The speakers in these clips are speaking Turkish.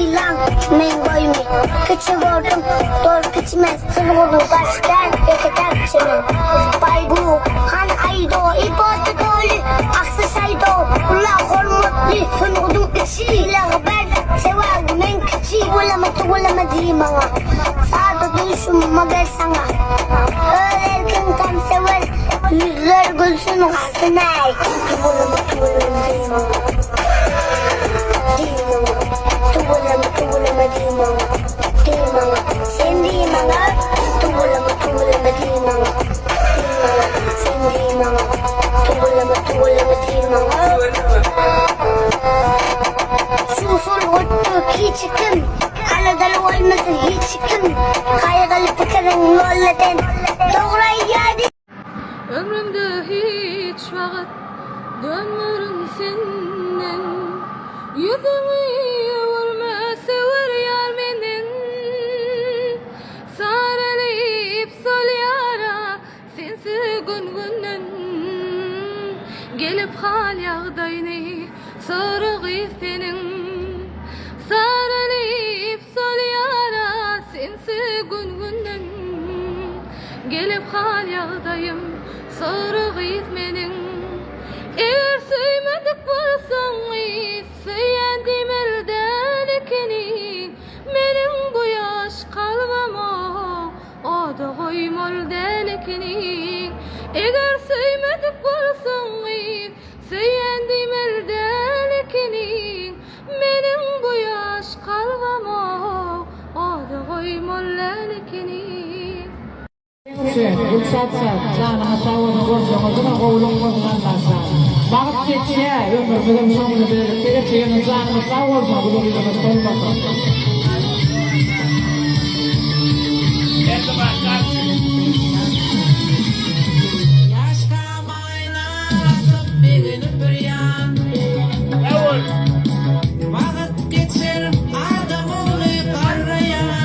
lan men koymi kıçı vurdum doğru kıçmez sırvurdu başkan yeter çimen baygu han aydo ibodu dolu aksı saydo ula hormutli sunudum içi ila haber sevag men kıçı ulama dimanga sağda duyuşum magar sana ölerken tam sever yüzler gülsün hasnay ulama dimanga çıkın Anadolu olmasın hiç çıkın Kaygılı fikrin yolladan Doğru yani Ömrümde hiç vakit dönmürüm senden Yüzümü vurma sever yar menden Sarılayıp sol yara sensi gün Gelip hal yağdayını sarıgı senin Sarılayıp sol yara sensi gün Gelip hal yağdayım sarıgı menin Eğer söymedik bolsan söyyendim elden ekenin Menin bu yaş kalbama o da koymol delekinin Eğer söymedik bolsan söyyendim elden ekenin Menin bu yaş kalbama o da koymol delekinin Gülsatsa, canına sağlığını borcamazına oğlum bozulmazsa. Vakit geçse, ömrümüzün sonunu verip, geleceğinin canını sağ olsa, bu durumumuz olmasın. Yaşkamayna asıp beginip bir yan. Vakit geçer adam olup arayan.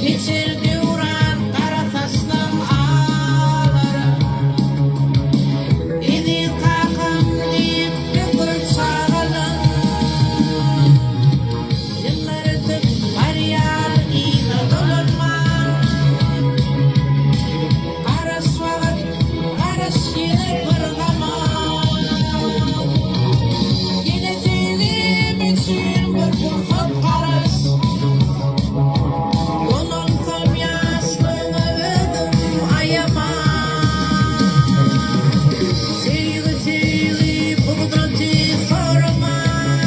Geçer duran kara saçlan ağları. Edin kakam deyip bükül çağalın. Yıllardır var yar ina dolunman. Karas vakit karas yine pırgaman. Geleceğim için bakın hop karas. Onun tam yaşlığını ödüm ayaman. Sevgi buğdatı sorman.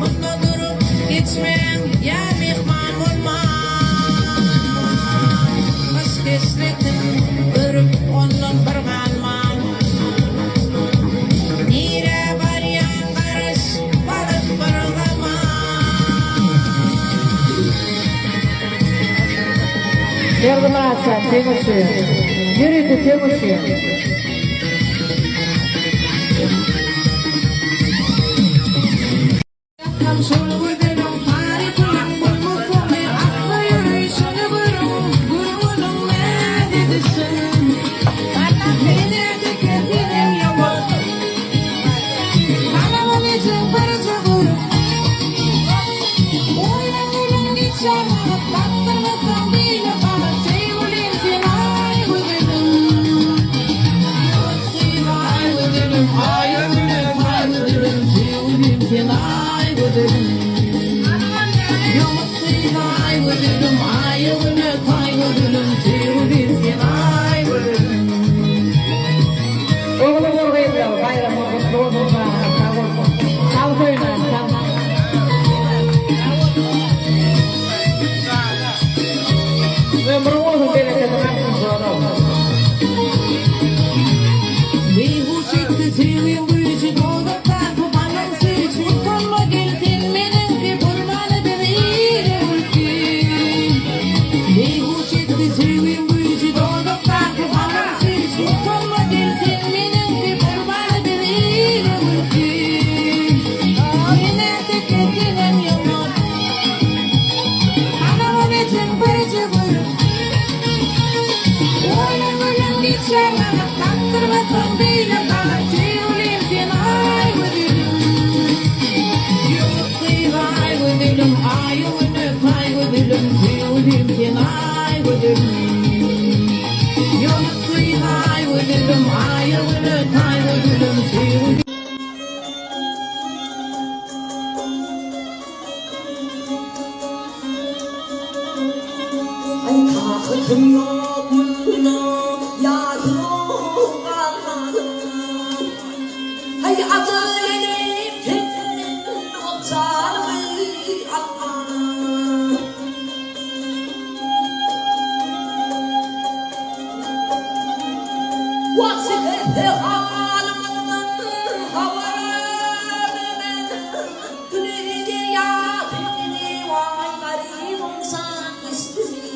Bunda durup geçmeyen ya mihman olman. Başkeşlikten görüp ondan barmanman. Nire var ya karış balık bargaman. Yardımlarsa, temizliği, yürüdü temizliği. Yakam şunu gidelim Fari kulak bulmu kome Akla yürü şunu buyurun Gurunun ne dedisin Bana beni tüketinin yavur Kanalın için parça buyurun Oylanırın geçer Baktırmadan değil bana Sevulin sinay güzelim Sinay güzelim Ay güzelim Ay güzelim Sevulin sinay güzelim 금요불로 야수가 하이 아들에게 빈옥자를 안나 와시해 하는 하와라는 그리기야 빈이 와이가리 봉산 있으니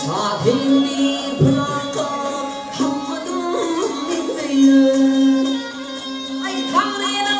사대리 불러가 한번도 믿네요 아이 강내는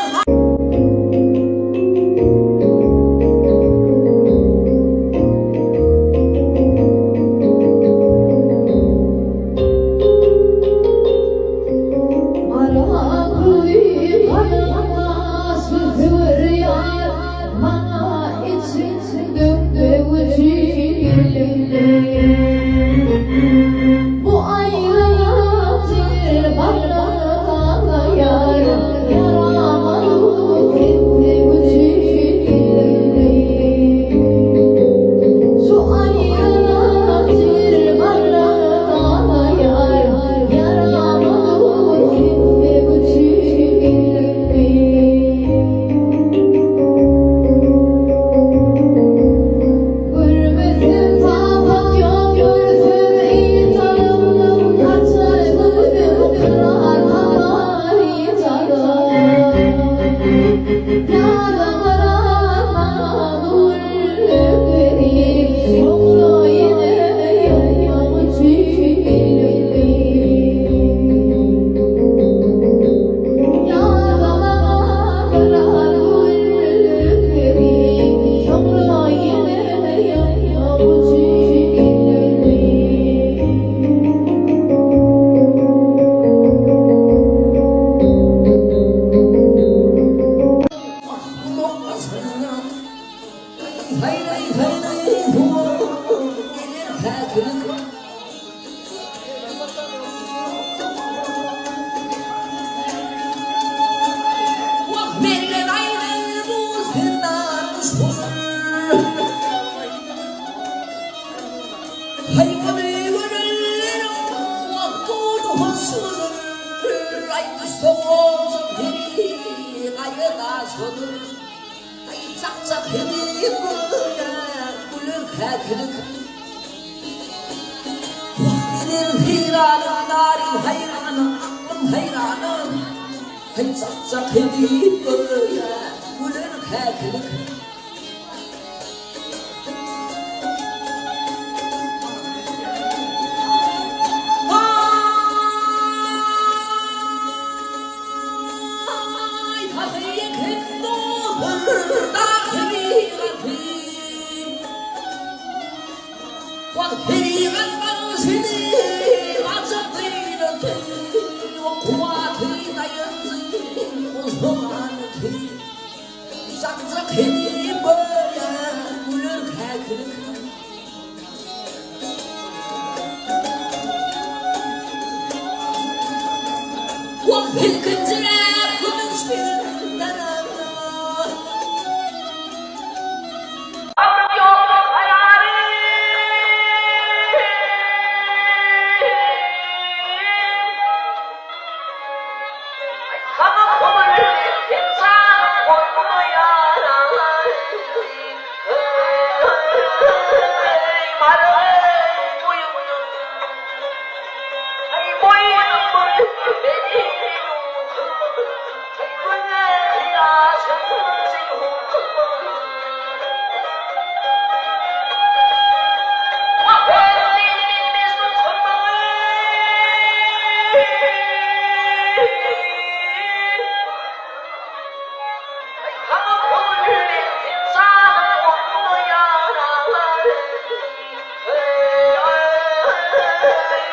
Hit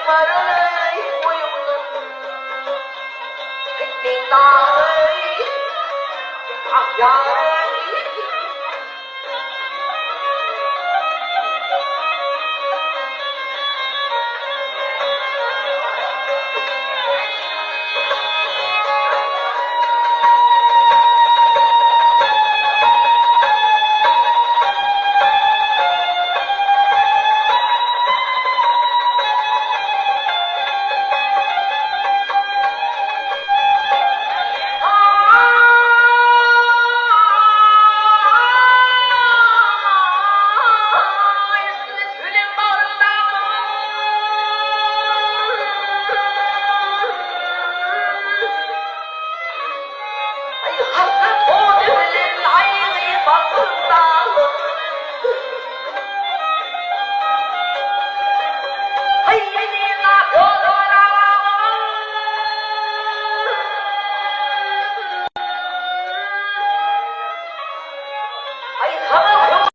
Hãy subscribe cho kênh Ghiền Mì Gõ để không bỏ lỡ những video hấp dẫn.